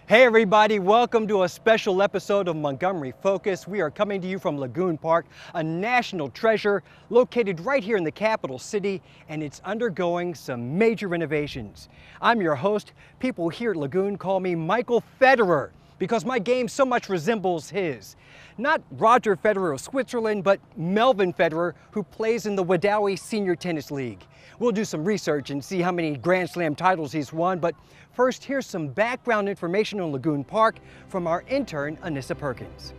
Hey everybody, welcome to a special episode of Montgomery Focus. We are coming to you from Lagoon Park, a national treasure located right here in the capital city, and it's undergoing some major renovations. I'm your host. People here at Lagoon call me Michael Federer because my game so much resembles his. Not Roger Federer of Switzerland, but Melvin Federer, who plays in the Wadawi Senior Tennis League. We'll do some research and see how many Grand Slam titles he's won, but first, here's some background information on Lagoon Park from our intern, Anissa Perkins.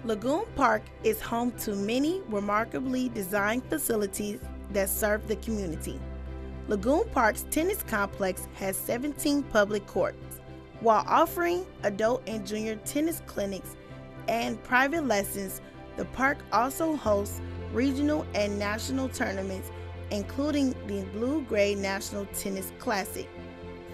Lagoon Park is home to many remarkably designed facilities that serve the community. Lagoon Park's tennis complex has 17 public courts. While offering adult and junior tennis clinics and private lessons, the park also hosts regional and national tournaments, including the Blue-Gray National Tennis Classic.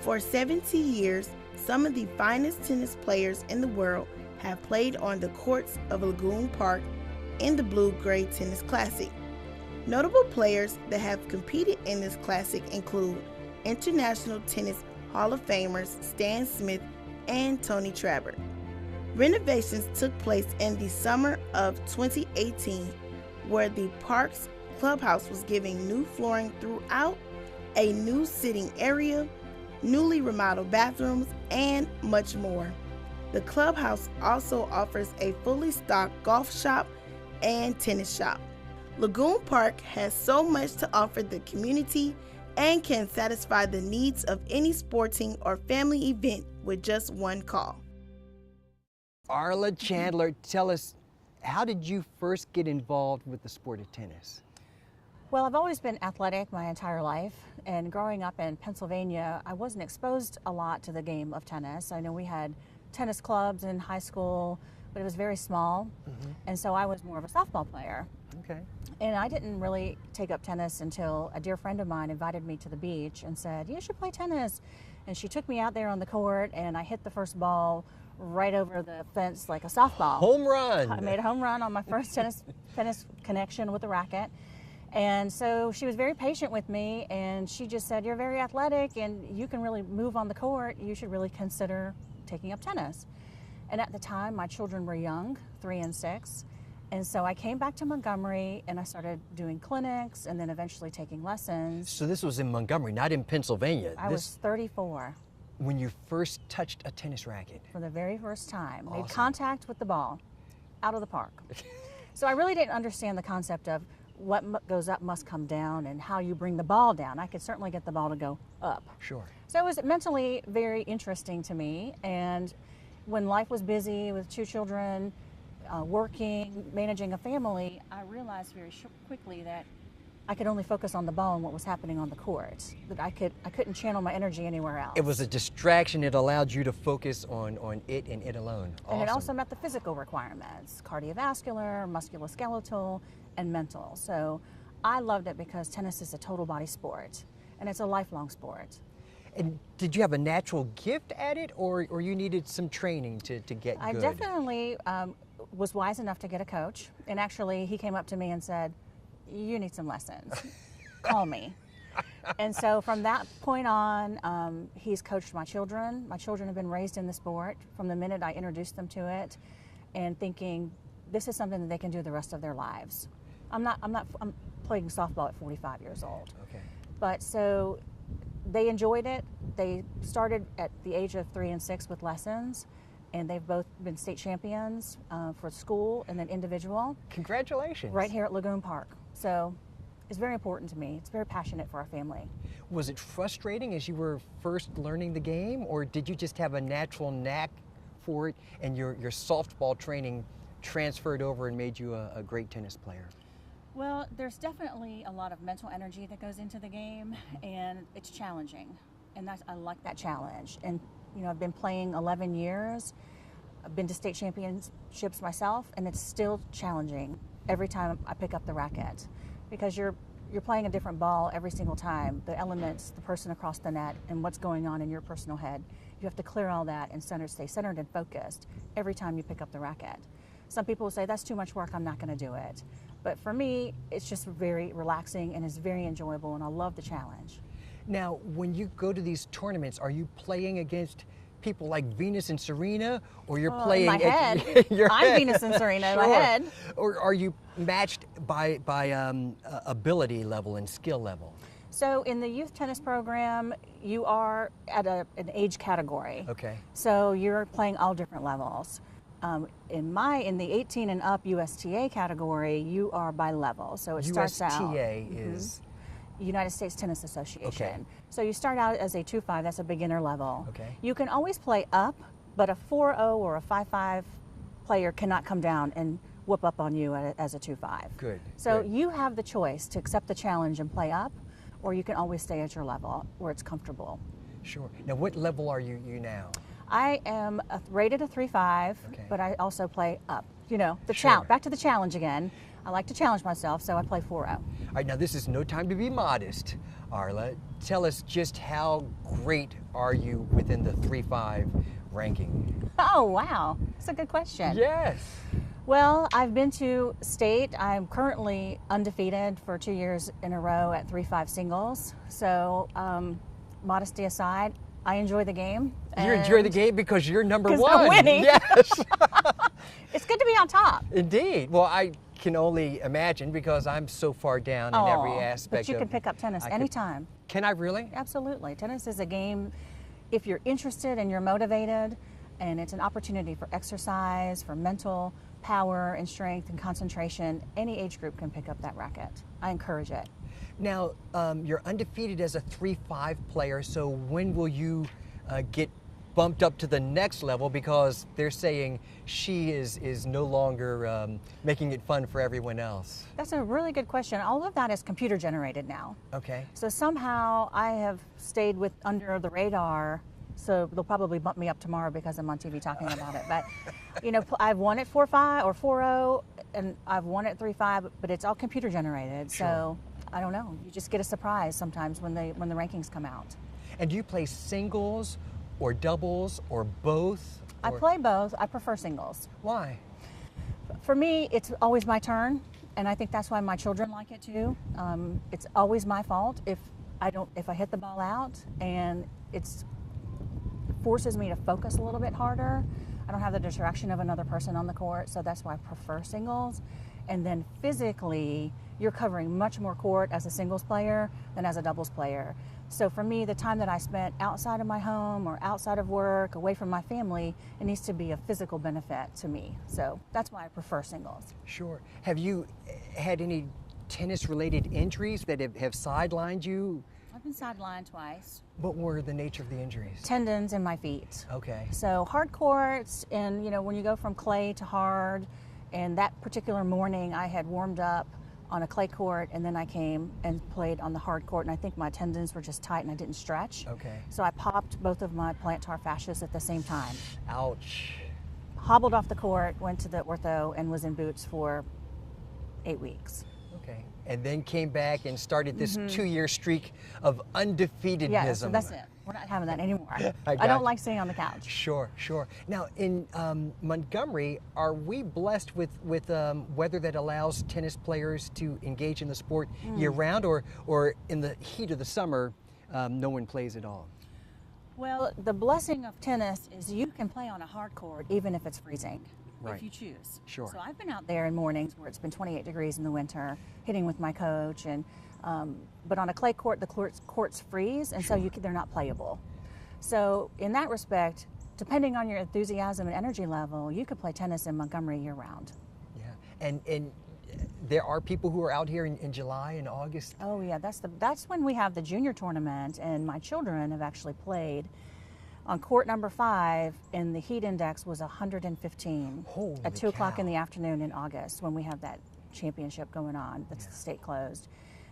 For 70 years, some of the finest tennis players in the world have played on the courts of Lagoon Park in the Blue-Gray Tennis Classic. Notable players that have competed in this classic include International Tennis Hall of Famers Stan Smith and Tony Trabert. Renovations took place in the summer of 2018, where the park's clubhouse was given new flooring throughout, a new sitting area, newly remodeled bathrooms, and much more. The clubhouse also offers a fully stocked golf shop and tennis shop. Lagoon Park has so much to offer the community and can satisfy the needs of any sporting or family event with just one call. Arla Chandler, tell us, how did you first get involved with the sport of tennis? Well, I've always been athletic my entire life, and growing up in Pennsylvania, I wasn't exposed a lot to the game of tennis. I know we had tennis clubs in high school, but it was very small, and so I was more of a softball player. Okay. And I didn't really take up tennis until a dear friend of mine invited me to the beach and said, "You should play tennis." And she took me out there on the court, and I hit the first ball right over the fence like a softball. Home run! I made a home run on my first tennis connection with a racket. And so she was very patient with me, and she just said, "You're very athletic and you can really move on the court. You should really consider taking up tennis." And at the time, my children were young, 3 and 6. And so I came back to Montgomery and I started doing clinics and then eventually taking lessons. So this was in Montgomery, not in Pennsylvania. I was 34 when you first touched a tennis racket. for the very first time. Awesome. Made contact with the ball out of the park. So I really didn't understand the concept of what goes up must come down and how you bring the ball down. I could certainly get the ball to go up. Sure. So it was mentally very interesting to me. And when life was busy with 2 children, working, managing a family, I realized very quickly that I could only focus on the ball and what was happening on the court. That I couldn't channel my energy anywhere else. It was a distraction. It allowed you to focus on it and it alone. And it Awesome. also met the physical requirements: cardiovascular, musculoskeletal, and mental. So I loved it because tennis is a total body sport and it's a lifelong sport. And did you have a natural gift at it, or you needed some training to get I good? definitely was wise enough to get a coach, and actually he came up to me and said, "You need some lessons, call me." And so from that point on, he's coached my children. My children have been raised in the sport from the minute I introduced them to it, and thinking this is something that they can do the rest of their lives. I'm playing softball at 45 years old. Okay. But so they enjoyed it. They started at the age of 3 and 6 with lessons, and they've both been state champions for school and then individual. Congratulations. Right here at Lagoon Park. So it's very important to me. It's very passionate for our family. Was it frustrating as you were first learning the game, or did you just have a natural knack for it and your softball training transferred over and made you a great tennis player? Well, there's definitely a lot of mental energy that goes into the game, and it's challenging. And I like that challenge. And you know, I've been playing 11 years. I've been to state championships myself, and it's still challenging every time I pick up the racket, because you're playing a different ball every single time. The elements, the person across the net, and what's going on in your personal head. You have to clear all that and stay centered and focused every time you pick up the racket. Some people will say, "That's too much work, I'm not going to do it." But for me, it's just very relaxing and it's very enjoyable, and I love the challenge. Now, when you go to these tournaments, are you playing against people like Venus and Serena, or you're Well, playing in my head. your I'm head? Venus and Serena in my Sure. head. Or are you matched by ability level and skill level? So in the youth tennis program, you are at an age category. Okay. So you're playing all different levels. In the 18 and up USTA category, you are by level. So it starts out. USTA is United States Tennis Association. Okay. So you start out as a 2-5, that's a beginner level. Okay. You can always play up, but a 4-0 or a 5-5 player cannot come down and whoop up on you as a 2-5. Good. So good. you have the choice to accept the challenge and play up, or you can always stay at your level where it's comfortable. Sure. Now, what level are you now? I am rated a 3-5, Okay. but I also play up. You know, the Sure. back to the challenge again. I like to challenge myself, so I play 4-0. All right, now this is no time to be modest, Arla. Tell us just how great are you within the 3-5 ranking? Oh, wow. That's a good question. Yes. Well, I've been to state. I'm currently undefeated for 2 years in a row at 3-5 singles. So, modesty aside, I enjoy the game. You enjoy the game because you're number 'Cause one. I'm winning. Yes. It's good to be on top. Indeed. Well, I can only imagine because I'm so far down in every aspect. But you of, can pick up tennis anytime. Can I really? Absolutely. Tennis is a game, if you're interested and you're motivated, and it's an opportunity for exercise, for mental power and strength and concentration, any age group can pick up that racket. I encourage it. Now, you're undefeated as a 3-5 player, so when will you get bumped up to the next level, because they're saying she is no longer making it fun for everyone else? That's a really good question. All of that is computer generated now. Okay. So somehow I have stayed under the radar. So they'll probably bump me up tomorrow because I'm on TV talking about it. But, you know, I've won at 4-5 or 4-0, and I've won at 3-5, but it's all computer generated. Sure. So I don't know. You just get a surprise sometimes when the rankings come out. And do you play singles or doubles or both? I play both. I prefer singles. Why? For me, it's always my turn, and I think that's why my children like it too. It's always my fault if I hit the ball out, and it forces me to focus a little bit harder. I don't have the distraction of another person on the court, so that's why I prefer singles. And then physically, you're covering much more court as a singles player than as a doubles player. So for me, the time that I spent outside of my home or outside of work, away from my family, it needs to be a physical benefit to me. So that's why I prefer singles. Sure. Have you had any tennis-related injuries that have sidelined you? I've been sidelined twice. What were the nature of the injuries? Tendons in my feet. Okay. So hard courts, and you know, when you go from clay to hard, and that particular morning I had warmed up on a clay court, and then I came and played on the hard court, and I think my tendons were just tight and I didn't stretch. Okay. So I popped both of my plantar fascias at the same time. Ouch. Hobbled off the court, went to the ortho, and was in boots for 8 weeks. Okay. And then came back and started this 2-year streak of undefeatedism. Yeah, so that's it. We're not having that anymore. I I don't got like sitting on the couch. Sure, sure. Now, in Montgomery, are we blessed with weather that allows tennis players to engage in the sport year-round, or in the heat of the summer, no one plays at all? Well, the blessing of tennis is you can play on a hard court even if it's freezing, Right. if you choose. Sure. So I've been out there in mornings where it's been 28 degrees in the winter, hitting with my coach, and but on a clay court, the courts freeze, and so they're not playable. So in that respect, depending on your enthusiasm and energy level, you could play tennis in Montgomery year-round. Yeah, and there are people who are out here in July and August. Oh yeah, that's when we have the junior tournament, and my children have actually played on court number 5, and the heat index was 115 Holy at 2 o'clock cow. in the afternoon in August when we have that championship going on. That's the state closed.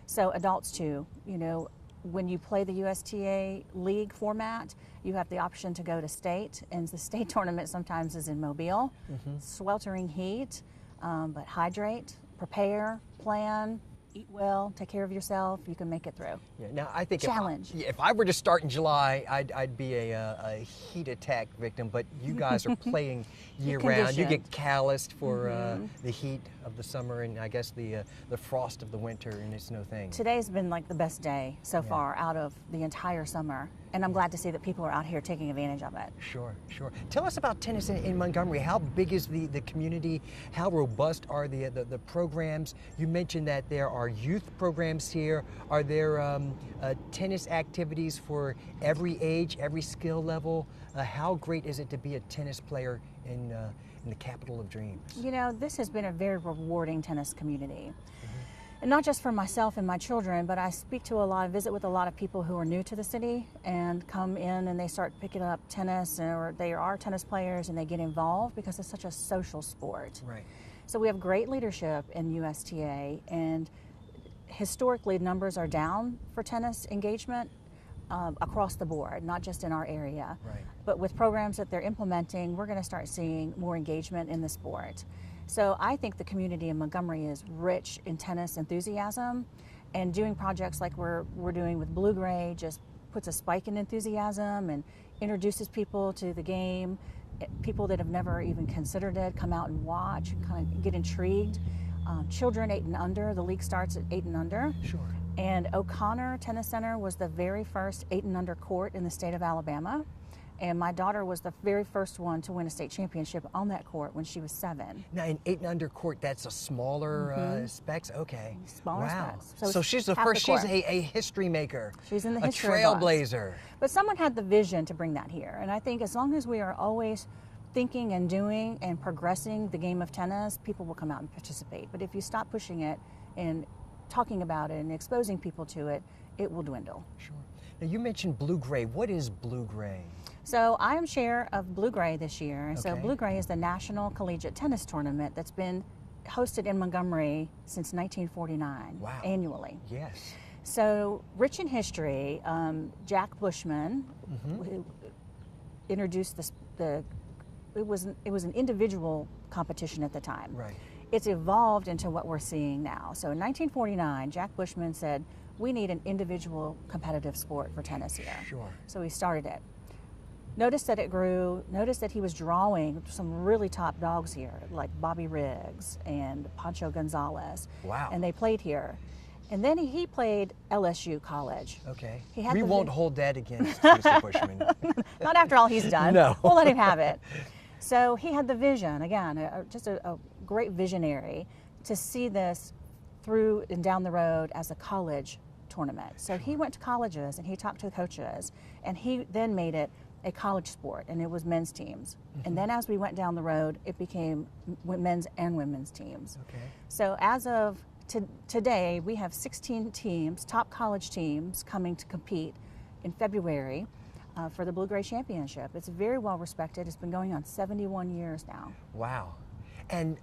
So adults too, you know, when you play the USTA league format, you have the option to go to state, and the state tournament sometimes is in Mobile. Sweltering heat, but hydrate, prepare, plan, eat well, take care of yourself, you can make it through. Yeah, now I think Challenge. if I were to start in July, I'd be a heat attack victim. But you guys are playing year round. You conditioned. get calloused for the heat of the summer and I guess the frost of the winter, and it's no thing. Today's been like the best day so far out of the entire summer, and I'm glad to see that people are out here taking advantage of it. Sure, sure. Tell us about tennis in Montgomery. How big is the community? How robust are the programs? You mentioned that there are youth programs here. Are there tennis activities for every age, every skill level? How great is it to be a tennis player in the capital of dreams? You know, this has been a very rewarding tennis community. And not just for myself and my children, but I visit with a lot of people who are new to the city and come in and they start picking up tennis, or they are tennis players and they get involved because it's such a social sport. Right. So we have great leadership in USTA, and historically numbers are down for tennis engagement across the board, not just in our area. Right. But with programs that they're implementing, we're going to start seeing more engagement in the sport. So I think the community in Montgomery is rich in tennis enthusiasm, and doing projects like we're doing with Blue Gray just puts a spike in enthusiasm and introduces people to the game. People that have never even considered it come out and watch and kind of get intrigued. Children 8 and under, the league starts at 8 and under. Sure. And O'Connor Tennis Center was the very first 8 and under court in the state of Alabama. And my daughter was the very first one to win a state championship on that court when she was 7. Now, in 8 and under court, that's a smaller specs? Okay. Smaller specs. So she's the first, she's a history maker. She's in the a history trailblazer. But someone had the vision to bring that here. And I think as long as we are always thinking and doing and progressing the game of tennis, people will come out and participate. But if you stop pushing it and talking about it and exposing people to it, it will dwindle. Sure. Now, you mentioned Blue Gray. What is Blue Gray? So I am chair of Blue Gray this year. Okay. So Blue Gray is the National Collegiate Tennis Tournament that's been hosted in Montgomery since 1949, Wow. Annually. Yes. So rich in history, Jack Bushman who introduced it was an individual competition at the time. Right. It's evolved into what we're seeing now. So in 1949, Jack Bushman said, we need an individual competitive sport for tennis here. Sure. So he started it. Noticed that it grew, noticed that he was drawing some really top dogs here, like Bobby Riggs and Pancho Gonzalez. Wow. And they played here. And then he played LSU College. Okay. He had We the won't hold that against Mr. Bushman. Not after all he's done. No. We'll let him have it. So he had the vision, again, just a great visionary, to see this through and down the road as a college tournament. So he went to colleges and he talked to coaches, and he then made it a college sport, and it was men's teams. And then as we went down the road, it became men's and women's teams. Okay. So as of today, we have 16 teams, top college teams, coming to compete in February for the Blue Gray Championship. It's very well respected. It's been going on 71 years now. Wow. And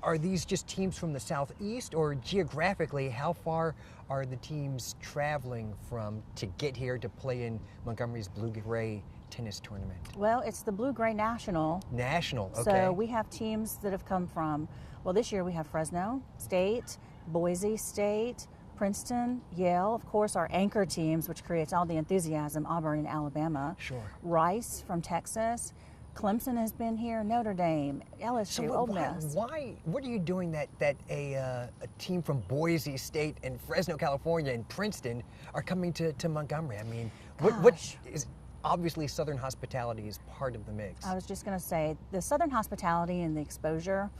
are these just teams from the southeast, or geographically, how far are the teams traveling from to get here to play in Montgomery's Blue Gray tennis tournament? Well, it's the Blue Gray National. National, okay. So we have teams that have come from, well, this year we have Fresno State, Boise State, Princeton, Yale, of course, our anchor teams, which creates all the enthusiasm, Auburn and Alabama. Sure. Rice from Texas. Clemson has been here, Notre Dame, LSU, Ole Miss. What are you doing that a team from Boise State and Fresno, California, and Princeton are coming to Montgomery? I mean, what is obviously Southern hospitality is part of the mix. I was just going to say the Southern hospitality and the exposure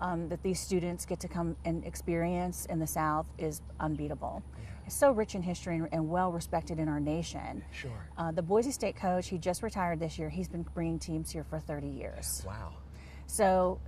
that these students get to come and experience in the South is unbeatable. Yeah. It's so rich in history and well respected in our nation. Sure. The Boise State coach, he just retired this year. He's been bringing teams here for 30 years. Wow. So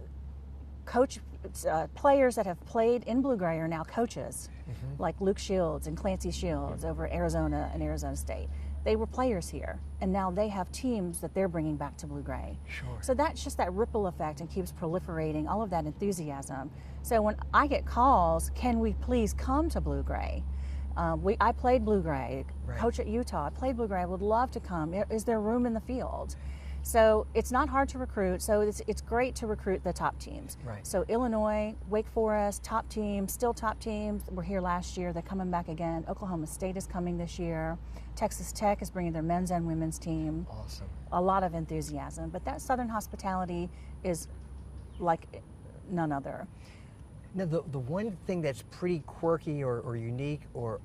players that have played in Blue Gray are now coaches, like Luke Shields and Clancy Shields over at Arizona and Arizona State. They were players here, and now they have teams that they're bringing back to Blue Gray. Sure. So that's just that ripple effect and keeps proliferating, all of that enthusiasm. So when I get calls, can we please come to Blue Gray? I played Blue Gray, Right. coach at Utah, I played Blue Gray, I would love to come. Is there room in the field? So it's not hard to recruit, so it's great to recruit the top teams. Right. So Illinois, Wake Forest, top teams, still top teams, were here last year, they're coming back again. Oklahoma State is coming this year. Texas Tech is bringing their men's and women's team. Awesome. A lot of enthusiasm, but that Southern hospitality is like none other. Now, the one thing that's pretty quirky or unique or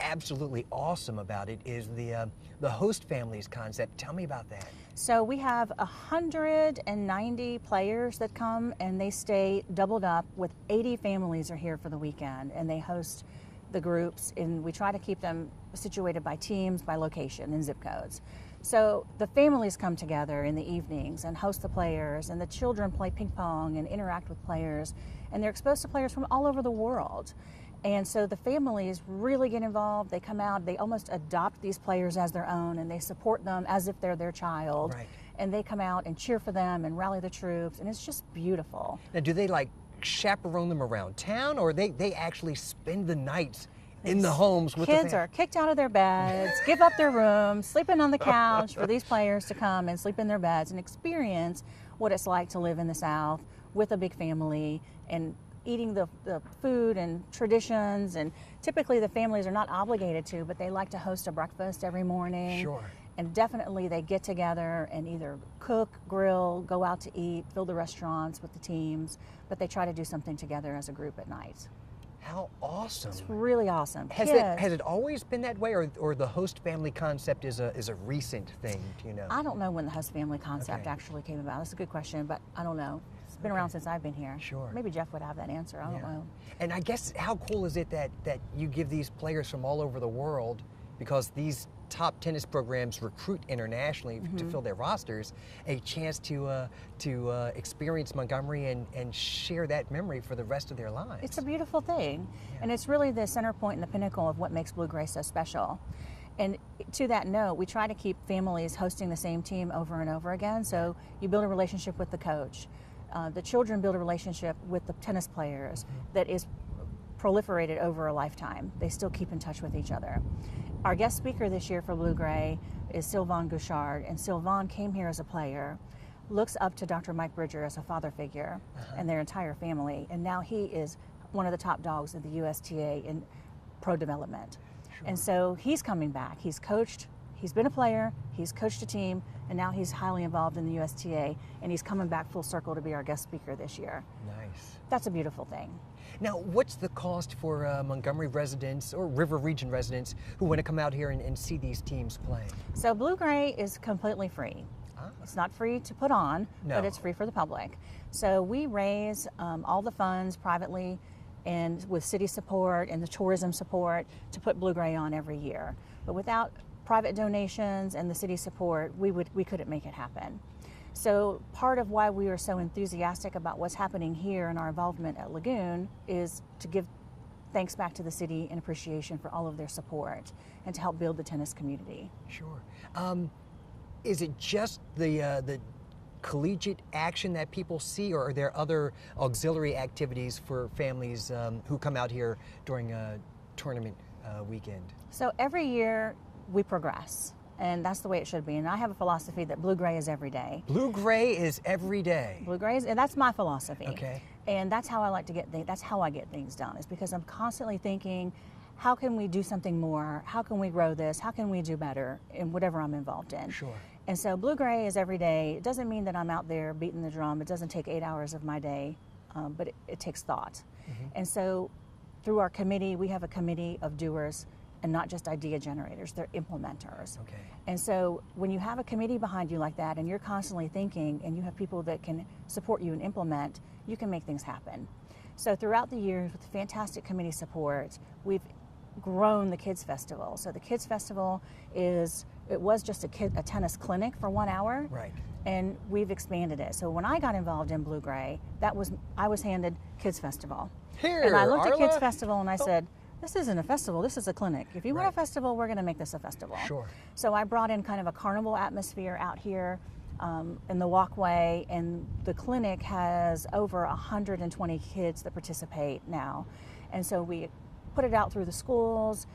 absolutely awesome about it is the host families concept. Tell me about that. So we have 190 players that come, and they stay doubled up with 80 families are here for the weekend, and they host the groups, and we try to keep them situated by teams, by location, and zip codes. So the families come together in the evenings and host the players, and the children play ping pong and interact with players, and they're exposed to players from all over the world. And so the families really get involved. They come out, they almost adopt these players as their own, and they support them as if they're their child. Right. And they come out and cheer for them and rally the troops, and it's just beautiful. Now, do they like chaperone them around town, or they actually spend the nights in the homes with the Kids are kicked out of their beds, give up their rooms, sleeping on the couch for these players to come and sleep in their beds and experience what it's like to live in the South with a big family and eating the food and traditions. And typically the families are not obligated to, but they like to host a breakfast every morning. Sure. And definitely they get together and either cook, grill, go out to eat, fill the restaurants with the teams, but they try to do something together as a group at night. How awesome. It's really awesome. Has it always been that way, or the host family concept is a recent thing, do you know? I don't know when the host family concept Okay. actually came about. That's a good question, but I don't know. It's been around since I've been here. Sure. Maybe Jeff would have that answer. I don't know. And I guess how cool is it that you give these players from all over the world, because these top tennis programs recruit internationally to fill their rosters, a chance to experience Montgomery and share that memory for the rest of their lives. It's a beautiful thing, and it's really the center point and the pinnacle of what makes Blue Gray so special. And to that note, we try to keep families hosting the same team over and over again, so you build a relationship with the coach. The children build a relationship with the tennis players that is proliferated over a lifetime. They still keep in touch with each other. Our guest speaker this year for Blue Gray is Sylvain Gouchard, and Sylvain came here as a player, looks up to Dr. Mike Bridger as a father figure and their entire family, and now he is one of the top dogs of the USTA in pro development. Sure. And so he's coming back. He's coached, he's been a player, he's coached a team, and now he's highly involved in the USTA, and he's coming back full circle to be our guest speaker this year. Nice. That's a beautiful thing. Now, what's the cost for Montgomery residents or River Region residents who want to come out here and see these teams play? So Blue Gray is completely free. It's not free to put on, No. but it's free for the public. So we raise all the funds privately and with city support and the tourism support to put Blue Gray on every year. But without private donations and the city support, we couldn't make it happen. So part of why we are so enthusiastic about what's happening here and our involvement at Lagoon is to give thanks back to the city and appreciation for all of their support and to help build the tennis community. Sure. Is it just the collegiate action that people see, or are there other auxiliary activities for families who come out here during a tournament weekend? So every year we progress, and that's the way it should be. And I have a philosophy that Blue Gray is every day. Blue Gray is every day. Blue Gray is, and that's my philosophy. Okay. And that's how I like to get things, that's how I get things done, is because I'm constantly thinking, how can we do something more? How can we grow this? How can we do better in whatever I'm involved in? Sure. And so Blue Gray is every day. It doesn't mean that I'm out there beating the drum. It doesn't take 8 hours of my day, but it takes thought. And so through our committee, we have a committee of doers and not just idea generators, they're implementers. Okay. And so when you have a committee behind you like that and you're constantly thinking and you have people that can support you and implement, you can make things happen. So throughout the years with fantastic committee support, we've grown the Kids Festival. So the Kids Festival was just a tennis clinic for 1 hour. Right. And we've expanded it. So when I got involved in Blue Gray, I was handed Kids Festival. Here, and I looked at Arla. Kids Festival and I said, this isn't a festival, this is a clinic. If you want a Right. festival, we're going to make this a festival. Sure. So I brought in kind of a carnival atmosphere out here in the walkway, and the clinic has over 120 kids that participate now. And so we put it out through the schools,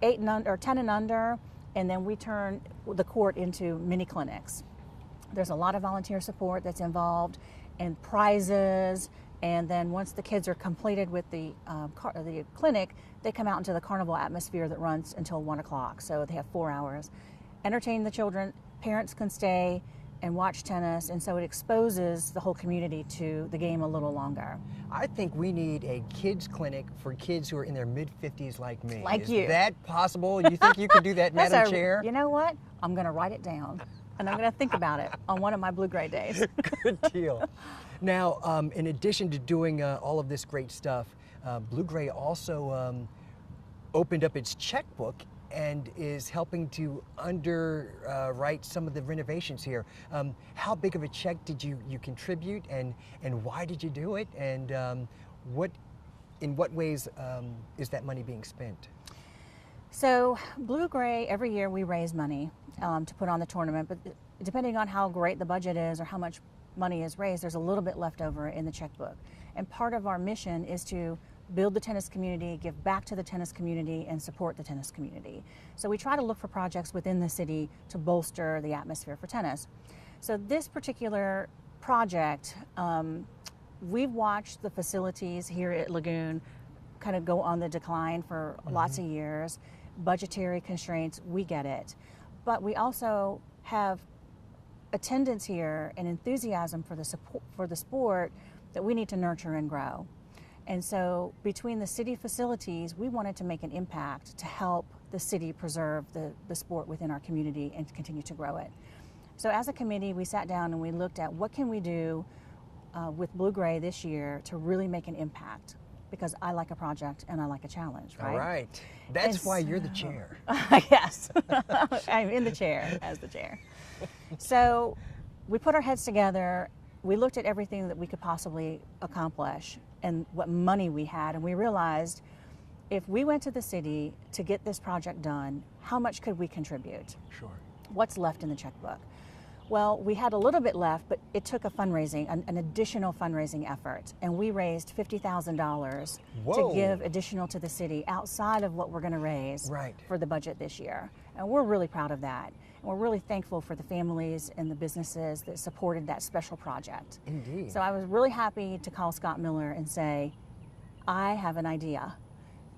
10 and under, and then we turn the court into mini clinics. There's a lot of volunteer support that's involved, and prizes. And then once the kids are completed with the clinic, they come out into the carnival atmosphere that runs until 1 o'clock. So they have 4 hours. Entertain the children, parents can stay, and watch tennis, and so it exposes the whole community to the game a little longer. I think we need a kids clinic for kids who are in their mid-50s like me. Like Is you. that possible? You think you could do that, Madam Chair? You know what? I'm going to write it down, and I'm going to think about it on one of my blue-gray days. Good deal. Now, in addition to doing all of this great stuff, Blue-Gray also opened up its checkbook and is helping to underwrite some of the renovations here. How big of a check did you contribute, and why did you do it, and in what ways is that money being spent? So Blue-Gray, every year we raise money to put on the tournament, but depending on how great the budget is or how much money is raised, there's a little bit left over in the checkbook. And part of our mission is to build the tennis community, give back to the tennis community, and support the tennis community. So we try to look for projects within the city to bolster the atmosphere for tennis. So this particular project, we've watched the facilities here at Lagoon kind of go on the decline for lots of years. Budgetary constraints, we get it. But we also have attendance here and enthusiasm for the support for the sport that we need to nurture and grow. And so between the city facilities, we wanted to make an impact to help the city preserve the sport within our community and continue to grow it. So as a committee, we sat down and we looked at what can we do with Blue-Gray this year to really make an impact, because I like a project and I like a challenge, right? All right. That's why you're the chair. Yes, I'm in the chair as the chair. So we put our heads together, we looked at everything that we could possibly accomplish and what money we had, and we realized if we went to the city to get this project done, how much could we contribute? Sure. What's left in the checkbook? Well, we had a little bit left, but it took a fundraising, an additional fundraising effort, and we raised $50,000 to give additional to the city outside of what we're going to raise for the budget this year. And we're really proud of that. And we're really thankful for the families and the businesses that supported that special project. Indeed. So I was really happy to call Scott Miller and say, I have an idea.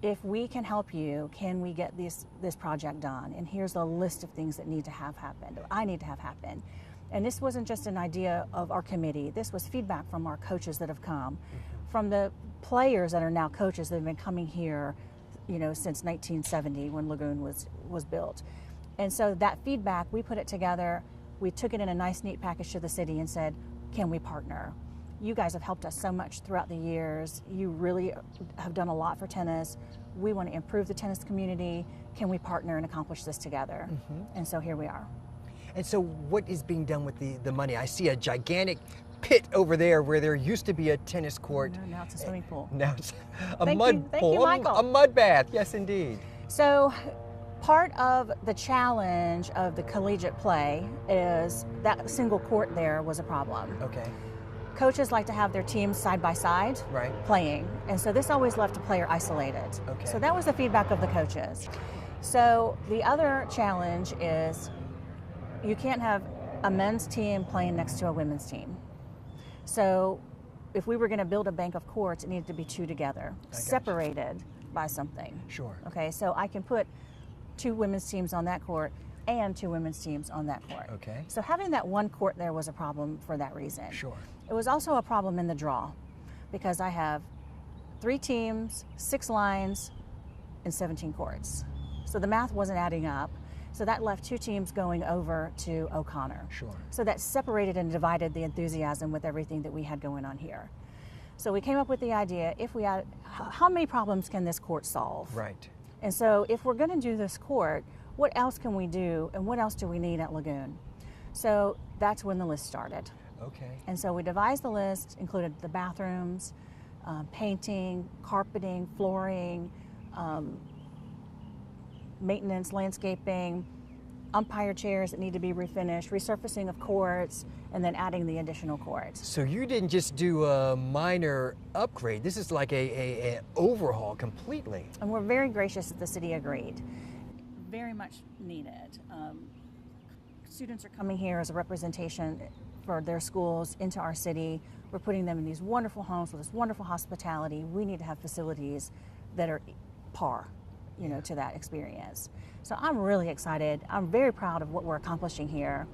If we can help you, can we get this project done? And here's a list of things that need to have happened, or I need to have happen. And this wasn't just an idea of our committee. This was feedback from our coaches that have come, from the players that are now coaches that have been coming here, you know, since 1970 when Lagoon was built. And so that feedback, we put it together, we took it in a nice, neat package to the city and said, can we partner? You guys have helped us so much throughout the years. You really have done a lot for tennis. We want to improve the tennis community. Can we partner and accomplish this together? And so here we are. And so what is being done with the money? I see a gigantic pit over there where there used to be a tennis court. No, now it's a swimming pool. Now it's a Thank mud you. Thank pool, you, Michael. a mud bath. Yes, indeed. So part of the challenge of the collegiate play is that single court there was a problem. Okay. Coaches like to have their teams side by side playing, and so this always left a player isolated. Okay. So that was the feedback of the coaches. So the other challenge is you can't have a men's team playing next to a women's team. So if we were going to build a bank of courts, it needed to be two together, separated by something. Sure. Okay, so I can put two women's teams on that court and two women's teams on that court. Okay. So having that one court there was a problem for that reason. Sure. It was also a problem in the draw because I have 3 teams, 6 lines, and 17 courts. So the math wasn't adding up. So that left 2 teams going over to O'Connor. Sure. So that separated and divided the enthusiasm with everything that we had going on here. So we came up with the idea, if we had, how many problems can this court solve? Right. And so if we're going to do this court, what else can we do and what else do we need at Lagoon? So that's when the list started. Okay. And so we devised the list, included the bathrooms, painting, carpeting, flooring, maintenance, landscaping, umpire chairs that need to be refinished, resurfacing of courts, and then adding the additional courts. So you didn't just do a minor upgrade. This is like a overhaul completely. And we're very gracious that the city agreed. Very much needed. Students are coming here as a representation for their schools into our city. We're putting them in these wonderful homes with this wonderful hospitality. We need to have facilities that are par, you know, to that experience. So I'm really excited. I'm very proud of what we're accomplishing here.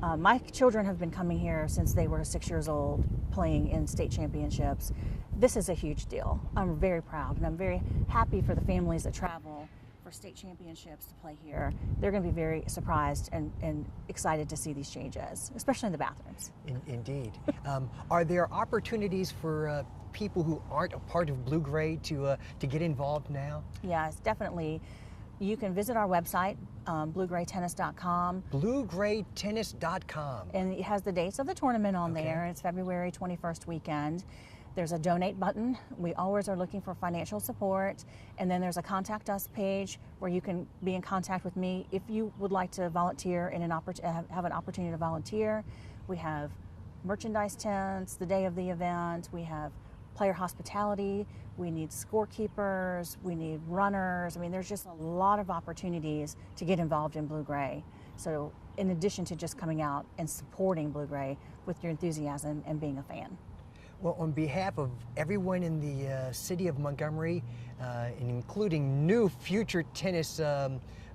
My children have been coming here since they were 6 years old, playing in state championships. This is a huge deal. I'm very proud, and I'm very happy for the families that travel for state championships to play here. They're going to be very surprised and excited to see these changes, especially in the bathrooms. Indeed. Are there opportunities for people who aren't a part of Blue Gray to get involved now? Yes, definitely. You can visit our website, bluegraytennis.com. Bluegraytennis.com. And it has the dates of the tournament on Okay. there. It's February 21st weekend. There's a donate button. We always are looking for financial support. And then there's a contact us page where you can be in contact with me if you would like to volunteer and have an opportunity to volunteer. We have merchandise tents the day of the event. We have player hospitality. We need scorekeepers. We need runners. I mean, there's just a lot of opportunities to get involved in Blue Gray. So in addition to just coming out and supporting Blue Gray with your enthusiasm and being a fan. Well, on behalf of everyone in the city of Montgomery, and including new future tennis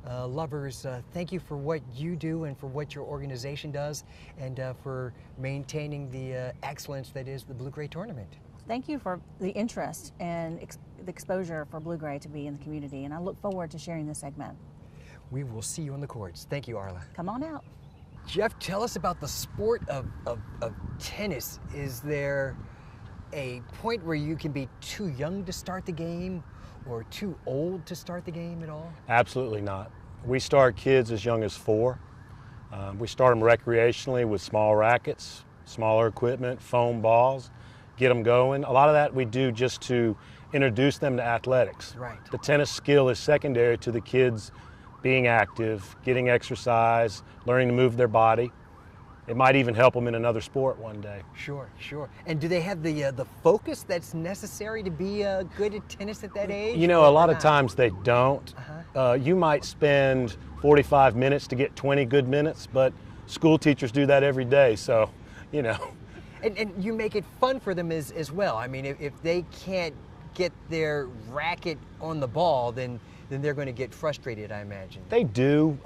lovers, thank you for what you do and for what your organization does, and for maintaining the excellence that is the Blue Gray tournament. Thank you for the interest and the exposure for Blue Gray to be in the community, and I look forward to sharing this segment. We will see you on the courts. Thank you, Arla. Come on out. Jeff, tell us about the sport of tennis. Is there a point where you can be too young to start the game or too old to start the game at all? Absolutely not. We start kids as young as 4. We start them recreationally with small rackets, smaller equipment, foam balls, get them going. A lot of that we do just to introduce them to athletics. Right. The tennis skill is secondary to the kids being active, getting exercise, learning to move their body. It might even help them in another sport one day. Sure, sure. And do they have the focus that's necessary to be good at tennis at that age? You know, a or lot of not? times they don't. You might spend 45 minutes to get 20 good minutes, but school teachers do that every day, so, you know. And you make it fun for them as well. I mean, if they can't get their racket on the ball, then they're going to get frustrated, I imagine. They do.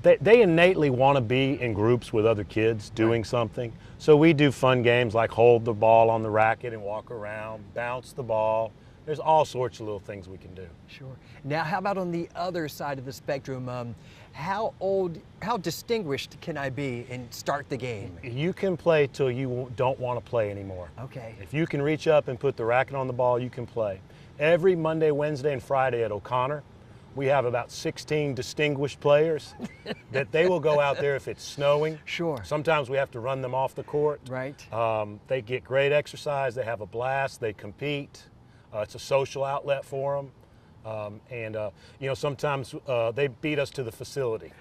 They innately want to be in groups with other kids doing something. So we do fun games like hold the ball on the racket and walk around, bounce the ball. There's all sorts of little things we can do. Sure. Now, how about on the other side of the spectrum? How distinguished can I be and start the game? You can play till you don't want to play anymore. Okay. If you can reach up and put the racket on the ball, you can play. Every Monday, Wednesday, and Friday at O'Connor, we have about 16 distinguished players that they will go out there if it's snowing. Sure. Sometimes we have to run them off the court. Right. They get great exercise. They have a blast. They compete. It's a social outlet for them. You know, sometimes they beat us to the facility.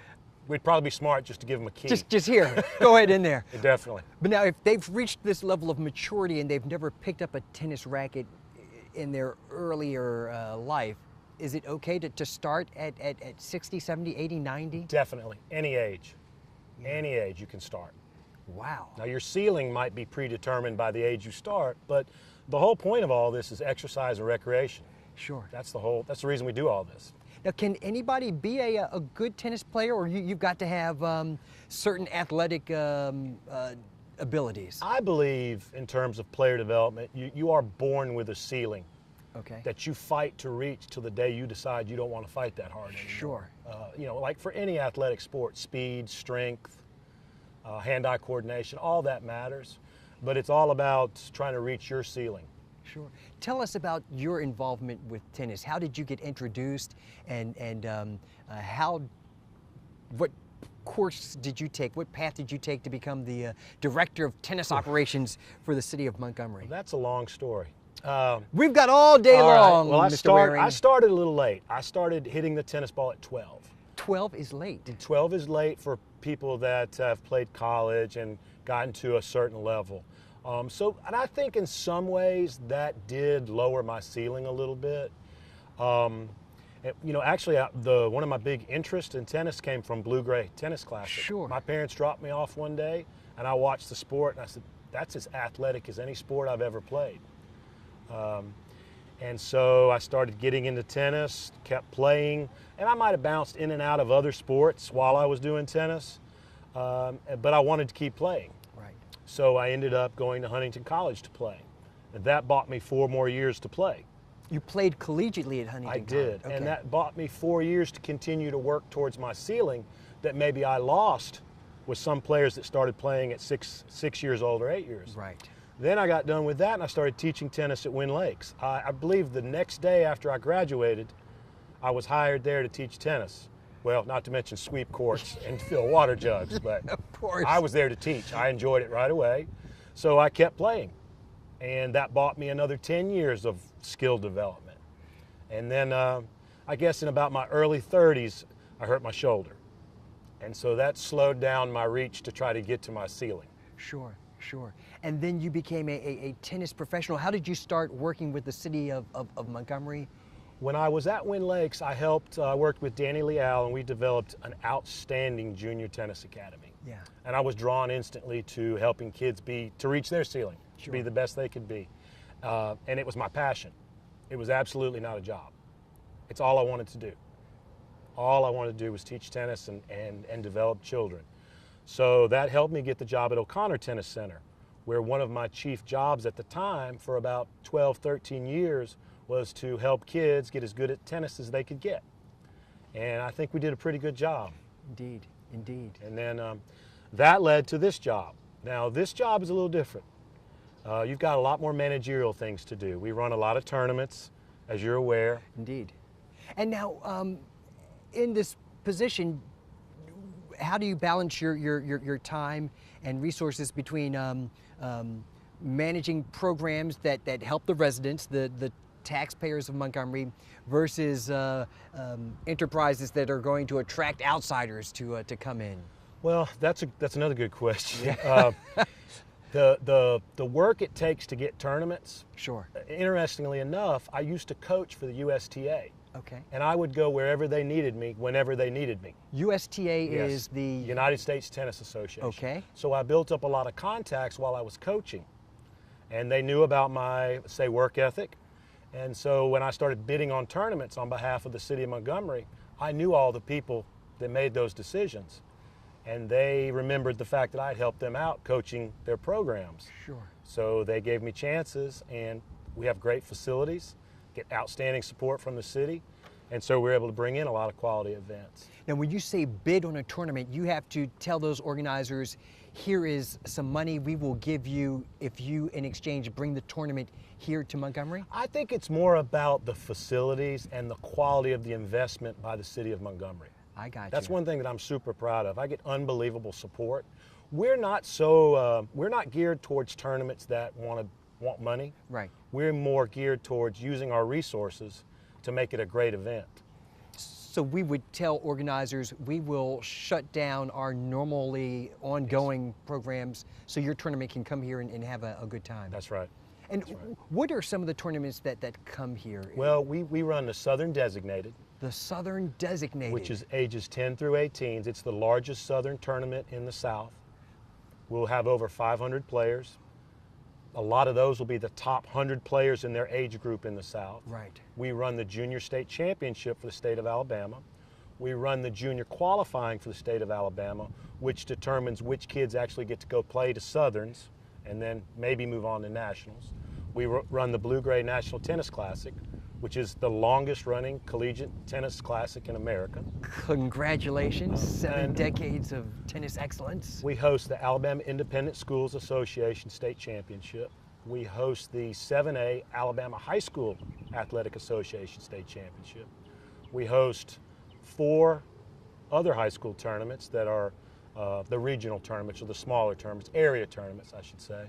We'd probably be smart just to give them a key. Just here. Go ahead in there. Definitely. But now, if they've reached this level of maturity and they've never picked up a tennis racket in their earlier life, is it okay to start at 60, 70, 80, 90? Definitely. Any age. Any age you can start. Wow. Now your ceiling might be predetermined by the age you start, but the whole point of all this is exercise and recreation. Sure. That's the reason we do all this. Now, can anybody be a good tennis player, or you've got to have certain athletic abilities? I believe in terms of player development, you are born with a ceiling Okay. that you fight to reach till the day you decide you don't want to fight that hard anymore. Sure. You know, like for any athletic sport, speed, strength, hand-eye coordination, all that matters. But it's all about trying to reach your ceiling. Sure. Tell us about your involvement with tennis. How did you get introduced, and what course did you take? What path did you take to become the director of tennis operations for the city of Montgomery? Well, that's a long story. We've got all day All right. long, Well, Mr. Waring. I started a little late. I started hitting the tennis ball at 12. 12 is late. 12 is late for people that have played college and gotten to a certain level. And I think in some ways that did lower my ceiling a little bit. You know, actually, one of my big interests in tennis came from Blue Gray Tennis Classic. Sure. My parents dropped me off one day, and I watched the sport, and I said, that's as athletic as any sport I've ever played. And so I started getting into tennis, kept playing, and I might have bounced in and out of other sports while I was doing tennis. but I wanted to keep playing. Right. So I ended up going to Huntington College to play. And that bought me 4 more years to play. You played collegiately at Huntington I did, College. and that bought me 4 years to continue to work towards my ceiling that maybe I lost with some players that started playing at 6 years old or 8 years. Right. Then I got done with that and I started teaching tennis at Wynn Lakes. I believe the next day after I graduated, I was hired there to teach tennis. Well, not to mention sweep courts and fill water jugs, but Of course. I was there to teach. I enjoyed it right away. So I kept playing. And that bought me another 10 years of skill development. And then I guess in about my early 30s, I hurt my shoulder. And so that slowed down my reach to try to get to my ceiling. Sure, sure. And then you became a tennis professional. How did you start working with the city of Montgomery? When I was at Wynn Lakes, I worked with Danny Leal, and we developed an outstanding junior tennis academy. Yeah. And I was drawn instantly to helping kids to reach their ceiling, to be Sure. the best they could be. And it was my passion. It was absolutely not a job. It's all I wanted to do. All I wanted to do was teach tennis and develop children. So that helped me get the job at O'Connor Tennis Center, where one of my chief jobs at the time for about 12, 13 years was to help kids get as good at tennis as they could get. And I think we did a pretty good job. Indeed, indeed. And then that led to this job. Now, this job is a little different. You've got a lot more managerial things to do. We run a lot of tournaments, as you're aware. Indeed. And now, in this position, how do you balance your time and resources between managing programs that help the residents, the taxpayers of Montgomery, versus enterprises that are going to attract outsiders to come in? Well, that's another good question. The work it takes to get tournaments. Sure. Interestingly enough, I used to coach for the USTA. Okay. And I would go wherever they needed me, whenever they needed me. USTA Yes. is the United States Tennis Association. Okay. So I built up a lot of contacts while I was coaching. And they knew about my, say, work ethic. And so when I started bidding on tournaments on behalf of the city of Montgomery, I knew all the people that made those decisions. And they remembered the fact that I'd helped them out coaching their programs. Sure. So they gave me chances, and we have great facilities, get outstanding support from the city, and so we're able to bring in a lot of quality events. Now, when you say bid on a tournament, you have to tell those organizers, here is some money we will give you if you, in exchange, bring the tournament here to Montgomery? I think it's more about the facilities and the quality of the investment by the city of Montgomery. I got you. That's one thing that I'm super proud of. I get unbelievable support. We're not geared towards tournaments that want money. Right. We're more geared towards using our resources to make it a great event. So we would tell organizers, we will shut down our normally ongoing programs so your tournament can come here and have a good time. That's right. And what are some of the tournaments that come here? Well, we run the Southern Designated. The Southern Designated. Which is ages 10 through 18. It's the largest Southern tournament in the South. We'll have over 500 players. A lot of those will be the top 100 players in their age group in the South. Right. We run the Junior State Championship for the state of Alabama. We run the Junior Qualifying for the state of Alabama, which determines which kids actually get to go play to Southerns and then maybe move on to Nationals. We run the Blue Gray National Tennis Classic, which is the longest running collegiate tennis classic in America. Congratulations, 7 decades of tennis excellence. We host the Alabama Independent Schools Association State Championship. We host the 7A Alabama High School Athletic Association State Championship. We host 4 other high school tournaments that are the regional tournaments, or the smaller tournaments, area tournaments, I should say.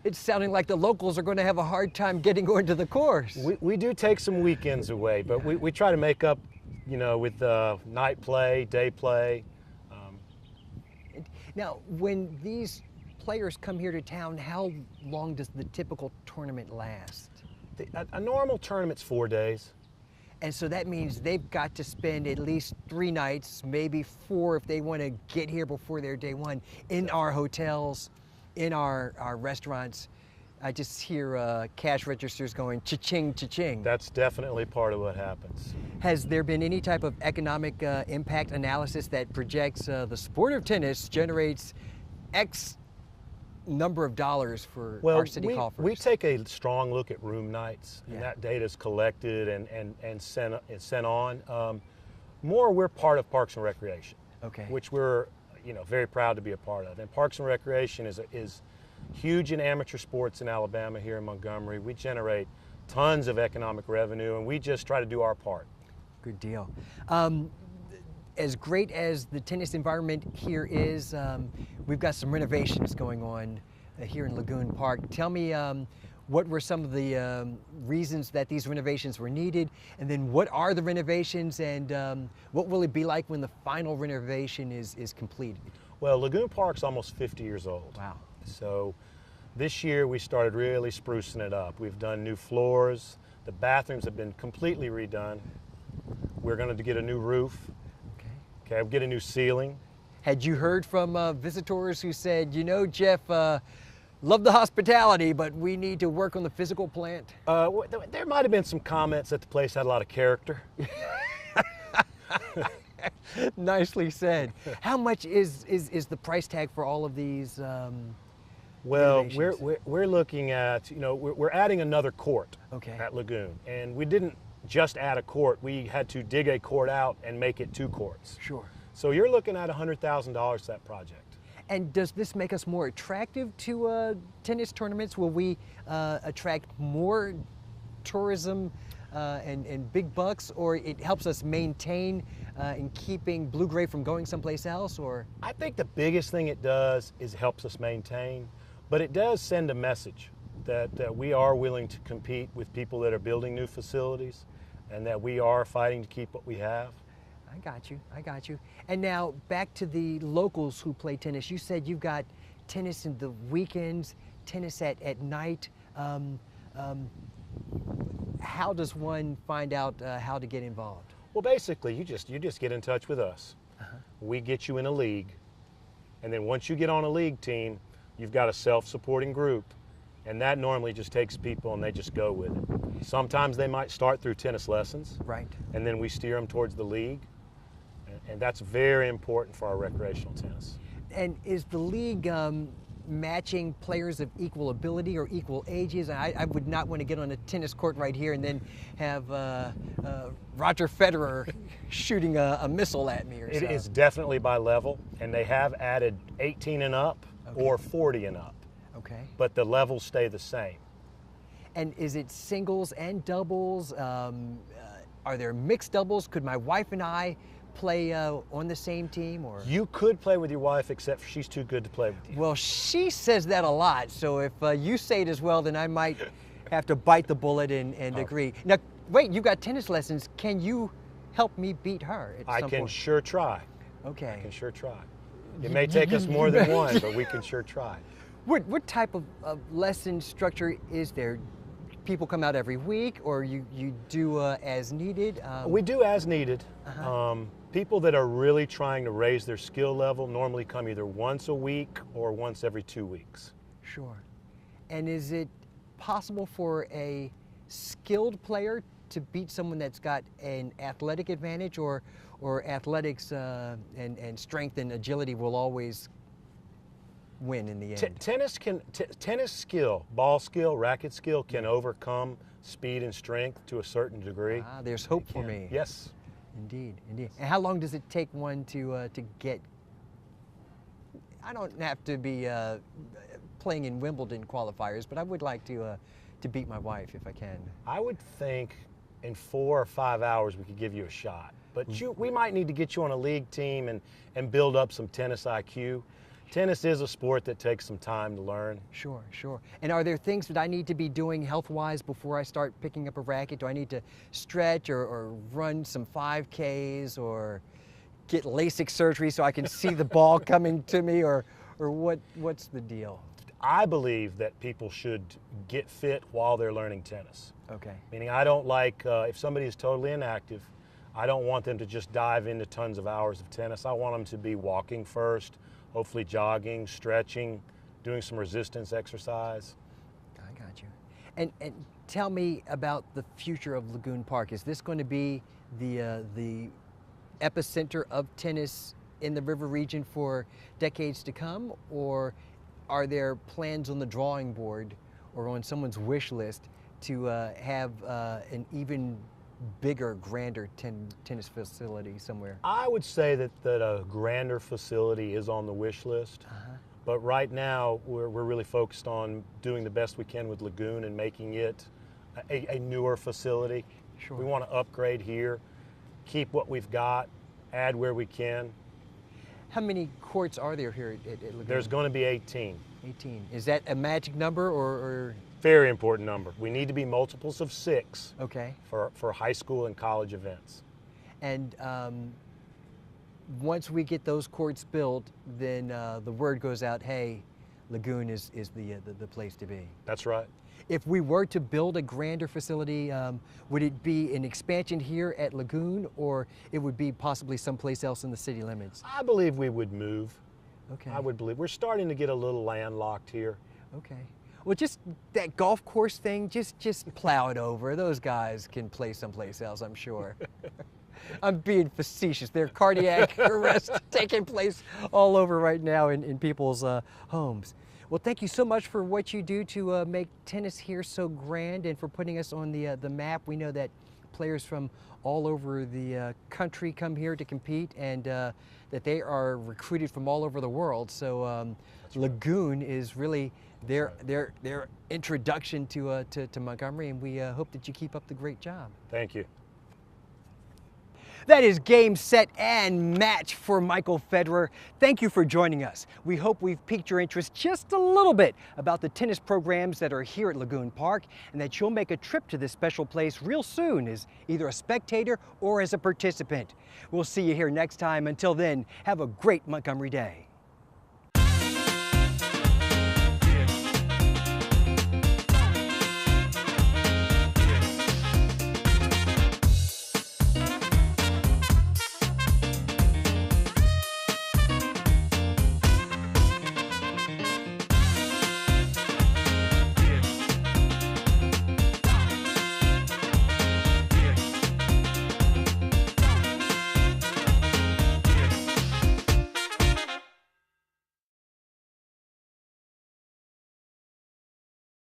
It's sounding like the locals are going to have a hard time getting onto the course. We do take some weekends away, but we try to make up, with night play, day play. Now, when these players come here to town, how long does the typical tournament last? A normal tournament's 4 days. And so that means they've got to spend at least 3 nights, maybe 4 if they want to get here before their day one, in our hotels, in our restaurants. I just hear cash registers going cha-ching, cha-ching. That's definitely part of what happens. Has there been any type of economic impact analysis that projects the sport of tennis generates X number of dollars for our city coffers? We take a strong look at room nights, and Yeah. that data is collected and sent on. More, we're part of Parks and Recreation, Okay. which we're very proud to be a part of. And Parks and Recreation is huge in amateur sports in Alabama here in Montgomery. We generate tons of economic revenue, and we just try to do our part. Good deal. As great as the tennis environment here is, we've got some renovations going on here in Lagoon Park. Tell me what were some of the reasons that these renovations were needed, and then what are the renovations, and what will it be like when the final renovation is completed? Well, Lagoon Park's almost 50 years old. Wow. So this year we started really sprucing it up. We've done new floors. The bathrooms have been completely redone. We're going to get a new roof. Okay, we'll get a new ceiling. Had you heard from visitors who said, Jeff, love the hospitality, but we need to work on the physical plant? There might have been some comments that the place had a lot of character. Nicely said. How much is the price tag for all of these Well, renovations? we're looking at, we're adding another court Okay. at Lagoon. And we didn't just add a court. We had to dig a court out and make it 2 courts. Sure. So you're looking at $100,000 to that project. And does this make us more attractive to tennis tournaments? Will we attract more tourism and big bucks, or it helps us maintain in keeping blue-gray from going someplace else? Or I think the biggest thing it does is helps us maintain, but it does send a message that we are willing to compete with people that are building new facilities, and that we are fighting to keep what we have. I got you. And now back to the locals who play tennis. You said you've got tennis in the weekends, tennis at night. How does one find out how to get involved? Well, basically, you just get in touch with us. We get you in a league, and then once you get on a league team, you've got a self-supporting group, and that normally just takes people and they just go with it. Sometimes they might start through tennis lessons, Right. and then we steer them towards the league, and that's very important for our recreational tennis. And is the league matching players of equal ability or equal ages? I would not want to get on a tennis court right here and then have Roger Federer shooting a missile at me or It something. is definitely by level, and they have added 18 and up or 40 and up, Okay. but the levels stay the same. And is it singles and doubles? Are there mixed doubles? Could my wife and I play on the same team? Or You could play with your wife, except she's too good to play with you. Well, she says that a lot, so if you say it as well, then I might have to bite the bullet and agree. Now, wait, you got tennis lessons. Can you help me beat her at I some can point? sure try. Okay. I can sure try. It may take us more than one, but we can sure try. What type of lesson structure is there? People come out every week, or you do as needed? We do as needed. Uh-huh. People that are really trying to raise their skill level normally come either once a week or once every 2 weeks. Sure. And is it possible for a skilled player to beat someone that's got an athletic advantage, or athletics and strength and agility will always win in the end? Tennis skill, ball skill, racket skill can overcome speed and strength to a certain degree. There's hope for me. Yes. Indeed. And how long does it take one to get? I don't have to be playing in Wimbledon qualifiers, but I would like to beat my wife if I can. I would think in 4 or 5 hours we could give you a shot. But we might need to get you on a league team and build up some tennis IQ. Tennis is a sport that takes some time to learn. Sure. And are there things that I need to be doing health-wise before I start picking up a racket? Do I need to stretch or run some 5Ks or get LASIK surgery so I can see the ball coming to me, or what's the deal? I believe that people should get fit while they're learning tennis. Okay. Meaning I don't like, if somebody is totally inactive, I don't want them to just dive into tons of hours of tennis. I want them to be walking first, hopefully jogging, stretching, doing some resistance exercise. And tell me about the future of Lagoon Park. Is this going to be the epicenter of tennis in the river region for decades to come, or are there plans on the drawing board or on someone's wish list to have an even bigger, grander tennis facility somewhere? I would say that a grander facility is on the wish list. But right now, we're really focused on doing the best we can with Lagoon and making it a newer facility. Sure. We want to upgrade here, keep what we've got, add where we can. How many courts are there here at Lagoon? There's going to be 18. 18. Is that a magic number or? Very important number. We need to be multiples of 6 Okay. for high school and college events. And once we get those courts built, then the word goes out, hey, Lagoon is the place to be. That's right. If we were to build a grander facility, would it be an expansion here at Lagoon, or it would be possibly someplace else in the city limits? I believe we would move. Okay. I would believe. We're starting to get a little landlocked here. Okay. Well, just that golf course thing, just plow it over. Those guys can play someplace else, I'm sure. I'm being facetious. There are cardiac arrests taking place all over right now in people's homes. Well, thank you so much for what you do to make tennis here so grand and for putting us on the map. We know that players from all over the country come here to compete, and that they are recruited from all over the world. So Lagoon is really their introduction to Montgomery, and we hope that you keep up the great job. Thank you. That is game, set, and match for Michael Federer. Thank you for joining us. We hope we've piqued your interest just a little bit about the tennis programs that are here at Lagoon Park, and that you'll make a trip to this special place real soon as either a spectator or as a participant. We'll see you here next time. Until then, have a great Montgomery day.